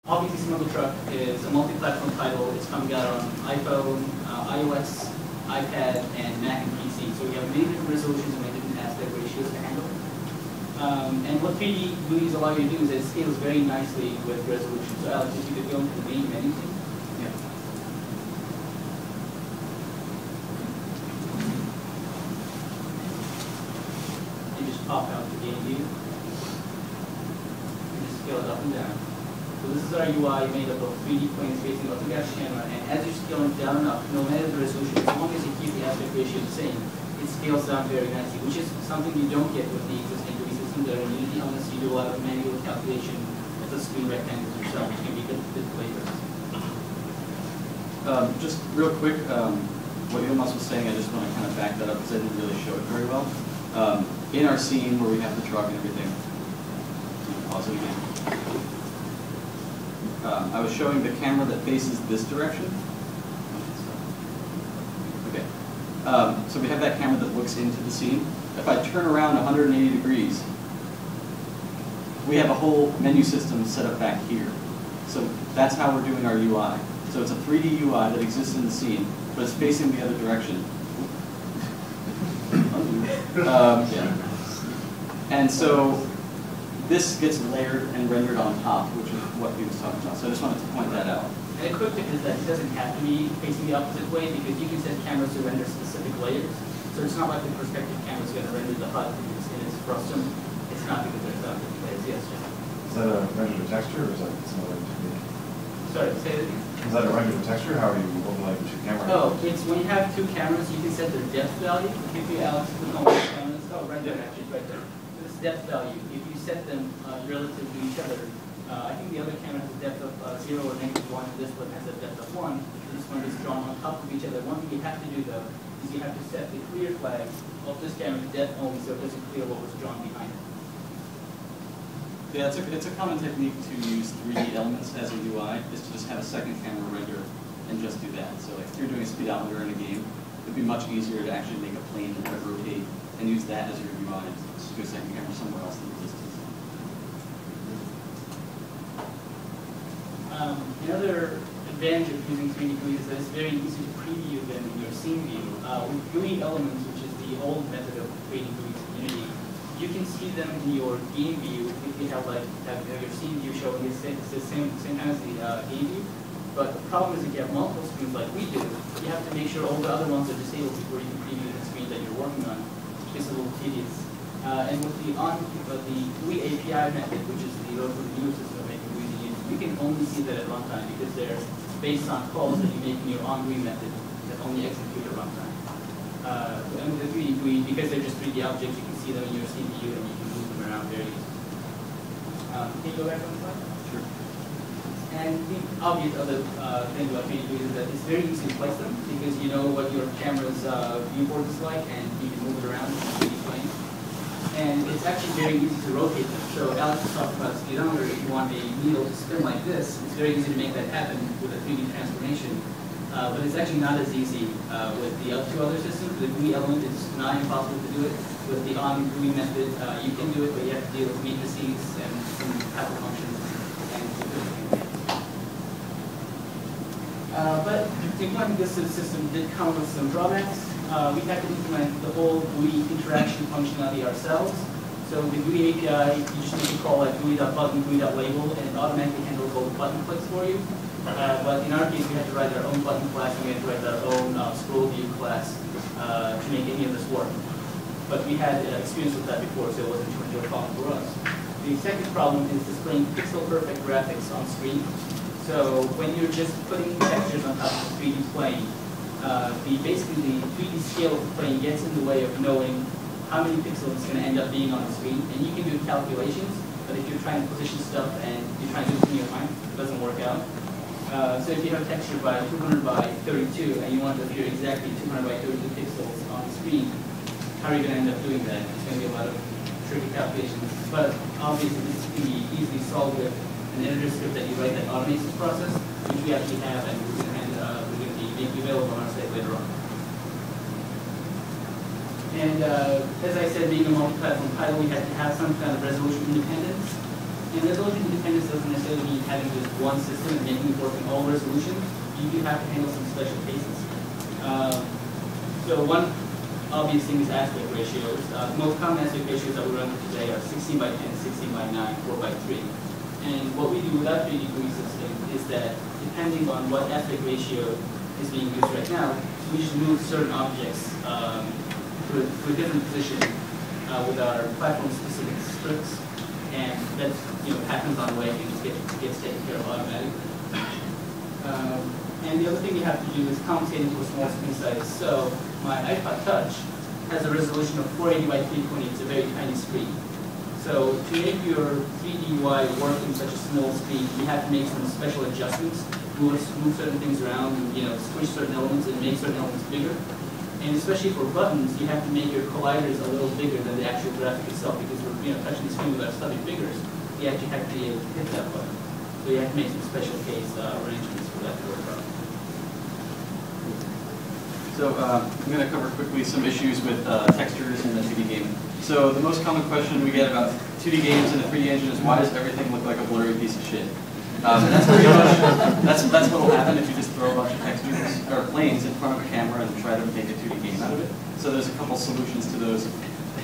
Obviously, Smuggle Truck is a multi-platform title. It's coming out on iPhone, iOS, iPad, and Mac and PC. So we have many different resolutions and many different aspect ratios to handle. And what 3D GUIs allow you to do is it scales very nicely with resolution. So Alex, if you could go into the main menu. Yeah. You just pop out the game view. You just scale it up and down. So this is our UI made up of 3D planes facing off the gas camera, and as you're scaling down and up, no matter the resolution, as long as you keep the aspect ratio the same, it scales down very nicely, which is something you don't get with the existing GUI systems that are in Unity unless you do a lot of manual calculation of the screen rectangles yourself, which can be a bit laborious. Just real quick, what Ilmas was saying, I just want to kind of back that up because I didn't really show it very well. In our scene where we have the truck and everything, pause it again. I was showing the camera that faces this direction. Okay. So we have that camera that looks into the scene. If I turn around 180 degrees, we have a whole menu system set up back here. So that's how we're doing our UI. So it's a 3D UI that exists in the scene, but it's facing the other direction. Yeah. And so this gets layered and rendered on top, which is what he was talking about. So I just wanted to point that out. And a quick tip is that it doesn't have to be facing the opposite way because you can set cameras to render specific layers. So it's not like the perspective camera is going to render the HUD because in its frustum. It's not because there's other layers. Yes, John. Is that a render to texture or is that some other technique? Sorry, say that again. Is that a render to texture? How are you overlaying two cameras? Oh, it's when you have two cameras, you can set their depth value. If you Alex click on the cameras, oh, render actually right there. This depth value. If you set them relative to each other, I think the other camera has a depth of 0 or -1, and this one has a depth of 1. This one is drawn on top of each other. One thing you have to do though is you have to set the clear flag of this camera's depth only so it doesn't clear what was drawn behind it. Yeah, it's a common technique to use 3D elements as a UI, is to just have a second camera render and just do that. So like if you're doing a speedometer in a game, it would be much easier to actually make a plane that would rotate and use that as your UI and just do a second camera somewhere else in the distance. Another advantage of using 3D GUI is that it's very easy to preview them in your scene view. With GUI elements, which is the old method of creating GUIs in Unity, you can see them in your game view if you have your scene view showing the same time as the game view. But the problem is if you have multiple screens like we do, you have to make sure all the other ones are disabled before you can preview the screen that you're working on, which is a little tedious. And with the GUI API method, which is the newer system of making GUIs in Unity, you can only see that at runtime because they're based on calls that you make in your on-GUI method that only execute at runtime. And with the 3D GUI, because they're just 3D objects, you can see them in your CPU and you can move them around very easily. Can you go back on the slide? Sure. And the obvious other thing about 3D GUIs is that it's very easy to place them because you know what your camera's viewport is like and you can move it around in 3D plane. And it's actually very easy to rotate them. So Alex was talking about speedometer. If you want a needle to spin like this, it's very easy to make that happen with a 3D transformation. But it's actually not as easy with the two other systems. The GUI element is not impossible to do it. With the on-GUI method, you can do it, but you have to deal with matrices and some type of functions. But implementing this system did come with some drawbacks. We had to implement the whole GUI interaction functionality ourselves. So the GUI API, you just need to call like GUI.button, GUI.label, and it automatically handles all the button clicks for you. But in our case, we had to write our own button class, and we had to write our own scroll view class to make any of this work. But we had experience with that before, so it wasn't too much of a problem for us. The second problem is displaying pixel-perfect graphics on screen. So when you're just putting textures on top of the 3D plane, basically the 3D scale of the plane gets in the way of knowing how many pixels it's going to end up being on the screen. And you can do calculations, but if you're trying to position stuff and you're trying to do it in your mind, it doesn't work out. So if you have a texture by 200 by 32 and you want to appear exactly 200 by 32 pixels on the screen, how are you going to end up doing that? It's going to be a lot of tricky calculations. But obviously this can be easily solved with an editor script that you write that automates this process, which we actually have and we're going to be making available on our site later on. And as I said, being a multi-platform title, we had to have some kind of resolution independence. And resolution independence doesn't necessarily mean having just one system and making it work in all resolutions. You do have to handle some special cases. So one obvious thing is aspect ratios. The most common aspect ratios that we run today are 16 by 10, 16 by 9, 4 by 3. And what we do with our 3D GUI system is that depending on what aspect ratio is being used right now, we just move certain objects to a different position with our platform-specific scripts, and that happens on wake and just gets taken care of automatically. And the other thing you have to do is commutate into a small screen size. So my iPod Touch has a resolution of 480 by 320. It's a very tiny screen. So to make your 3D UI work in such a small screen, you have to make some special adjustments, move certain things around, and, squish certain elements and make certain elements bigger. And especially for buttons, you have to make your colliders a little bigger than the actual graphic itself, because we're touching the screen with our stubby fingers. You actually have to be able to hit that button. So you have to make some special case arrangements for that to work out. So I'm going to cover quickly some issues with textures in the 2D game. So the most common question we get about 2D games in the 3D engine is, why does everything look like a blurry piece of shit? That's pretty much, that's what will happen if you just throw a bunch of textures or planes in front of a camera and try to make a 2D game out of it. So there's a couple solutions to those.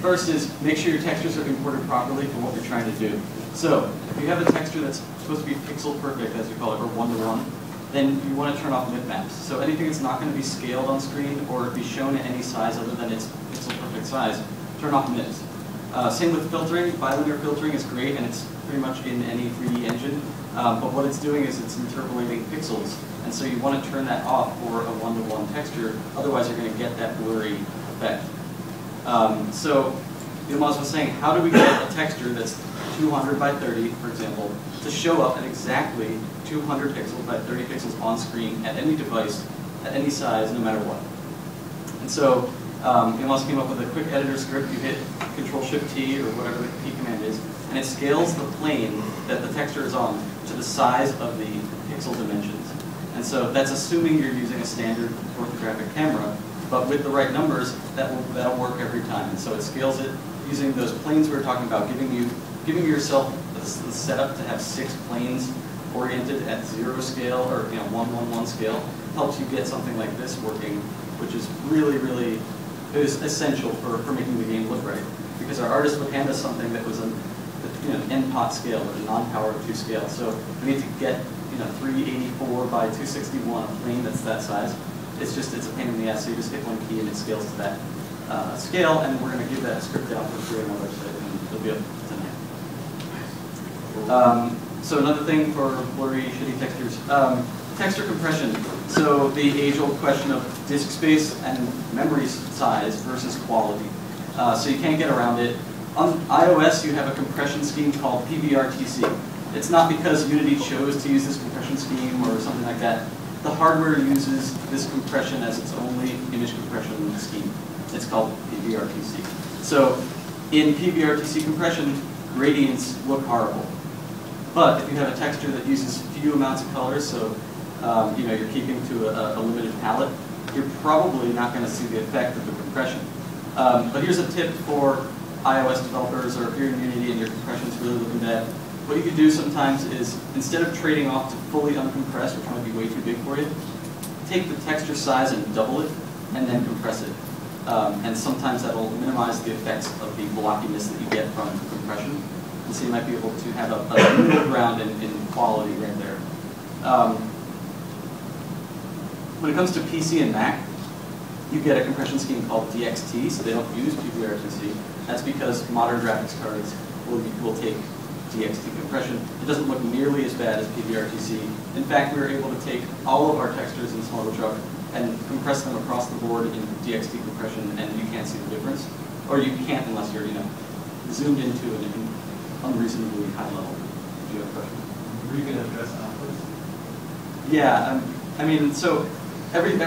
First is, make sure your textures are imported properly for what you're trying to do. So if you have a texture that's supposed to be pixel perfect, as we call it, or one-to-one, then you want to turn off bitmaps. So anything that's not going to be scaled on screen or be shown at any size other than its pixel perfect size, turn off MIPs. Same with filtering. Bilinear filtering is great, and it's pretty much in any 3D engine. But what it's doing is it's interpolating pixels, and so you want to turn that off for a one-to-one texture. Otherwise, you're going to get that blurry effect. So Yilmaz was saying, how do we get a texture that's 200 by 30, for example, to show up at exactly 200 pixels by 30 pixels on screen at any device, at any size, no matter what? And so Yilmaz came up with a quick editor script. You hit Control-Shift-T or whatever the P command is, and it scales the plane that the texture is on to the size of the pixel dimensions. And so that's assuming you're using a standard orthographic camera, but with the right numbers, that'll work every time. And so it scales it using those planes we were talking about, giving yourself the setup to have 6 planes oriented at 0 scale or 1-1-1 scale helps you get something like this working, which is really, really essential for making the game look right. Because our artist would hand us something that was an NPOT scale, or non-power of 2 scale. So we need to get 384 by 261, a plane that's that size. It's a pain in the ass. So you just hit one key and it scales to that scale, and we're going to give that script out for free on our website, and it'll be up tonight. So another thing for blurry, shitty textures, texture compression. So the age-old question of disk space and memory size versus quality. So you can't get around it. On iOS, you have a compression scheme called PBRTC. It's not because Unity chose to use this compression scheme or something like that. The hardware uses this compression as its only image compression scheme. It's called PBRTC. So in PBRTC compression, gradients look horrible. But if you have a texture that uses few amounts of colors, so you're keeping to a limited palette, you're probably not going to see the effect of the compression. But here's a tip for iOS developers, or if you're in Unity and your compression is really looking bad. What you can do sometimes is, instead of trading off to fully uncompress, which might be way too big for you, take the texture size and double it, and then compress it. And sometimes that'll minimize the effects of the blockiness that you get from compression. And so you might be able to have a middle ground in quality right there. When it comes to PC and Mac, you get a compression scheme called DXT, so they don't use PBRTC. That's because modern graphics cards will take DXT compression. It doesn't look nearly as bad as PBRTC. In fact, we were able to take all of our textures in Smuggle Truck and compress them across the board in DXT compression, and you can't see the difference. Or you can't unless you're zoomed into an unreasonably high level. Do you have a question? Were you going to address alphas? Yeah, I mean, so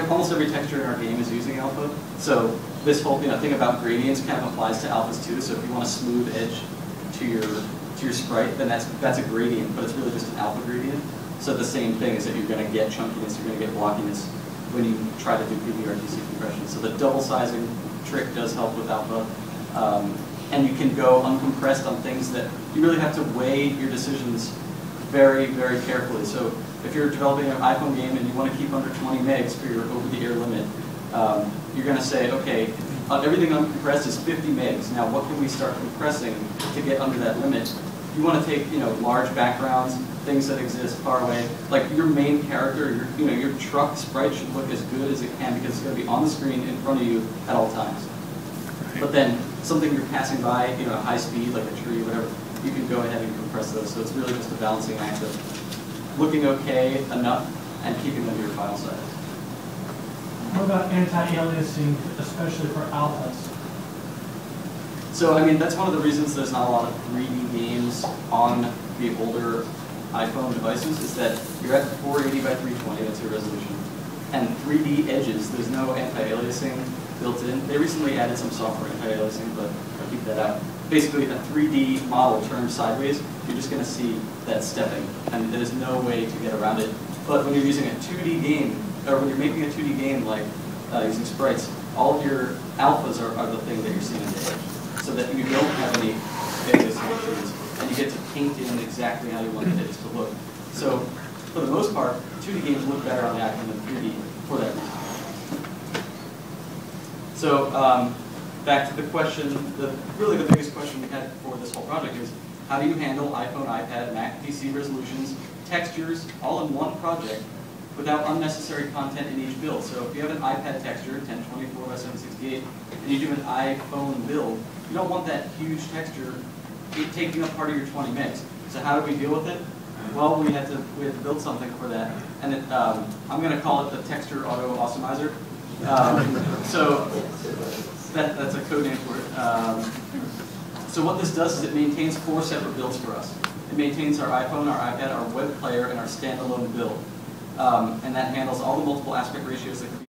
almost every texture in our game is using alpha. So this whole thing about gradients kind of applies to alphas too. So if you want a smooth edge to your sprite, then that's a gradient, but it's really just an alpha gradient. So the same thing is that you're going to get chunkiness, you're going to get blockiness when you try to do PBRTC compression. So the double sizing trick does help with alpha. and you can go uncompressed on things that you really have to weigh your decisions very, very carefully. So if you're developing an iPhone game and you want to keep under 20 megs for your over-the-air limit, you're going to say, okay, everything uncompressed is 50 megs. Now, what can we start compressing to get under that limit? You want to take, large backgrounds, things that exist far away. Like your main character, your truck sprite should look as good as it can because it's going to be on the screen in front of you at all times. But then something you're passing by, at high speed, like a tree, whatever, you can go ahead and compress those. So it's really just a balancing act of looking okay enough and keeping under your file size. What about anti-aliasing, especially for alphas? So, that's one of the reasons there's not a lot of 3D games on the older iPhone devices, is that you're at 480 by 320, that's your resolution. And 3D edges, there's no anti-aliasing built in. They recently added some software anti-aliasing, but I'll keep that out. Basically, a 3D model turned sideways, you're just going to see that stepping, and there's no way to get around it. But when you're using a 2D game, or when you're making a 2D game like using sprites, all of your alphas are the thing that you're seeing in the edge, so that you don't have any aliasing issues, and you get to paint in exactly how you want the edges to look. So, for the most part, 2D games look better on the iPhone than 3D for that reason. So, back to the question, really the biggest question we had for this whole project is, how do you handle iPhone, iPad, Mac, PC resolutions, textures, all in one project without unnecessary content in each build? So if you have an iPad texture, 1024 by 768, and you do an iPhone build, you don't want that huge texture taking up part of your 20 megs. So how do we deal with it? Well, we had to build something for that, and I'm going to call it the Texture Auto Awesomizer. So that's a code name for it. So what this does is it maintains 4 separate builds for us. It maintains our iPhone, our iPad, our web player, and our standalone build. And that handles all the multiple aspect ratios that can be